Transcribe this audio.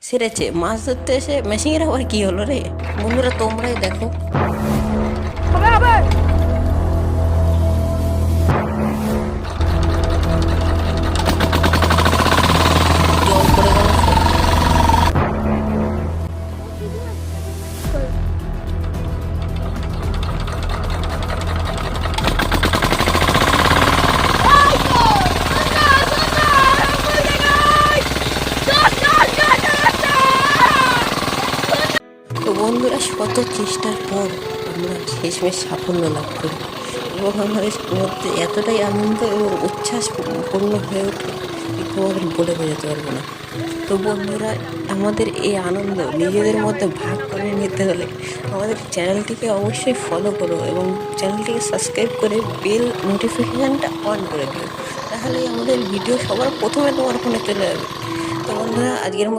সেরেছে মাছ ধরতে এসে মেশিনের আবার কি হলো রে? বন্ধুরা তোমরাই দেখো। হবে হবে। জল পড়ে গেল সব। তো বন্ধুরা শত চেষ্টার পর আমরা শেষমেশ সাফল্য লাভ করি এবং আমাদের মধ্যে এতটাই আনন্দ এবং উচ্ছ্বাস পূর্ণ হয়ে ওঠে তোমাদের বলে বোঝাতে পারবো না। তো বন্ধুরা আমাদের এই আনন্দ নিজেদের মধ্যে ভাগ করে নিতে হলে আমাদের চ্যানেলটিকে অবশ্যই ফলো করো এবং চ্যানেলটিকে সাবস্ক্রাইব করে বেল নোটিফিকেশানটা অন করে দিও। তাহলেই আমাদের ভিডিও সবার প্রথমে তোমার ফোনে চলে যাবে। তো বন্ধুরা আজকের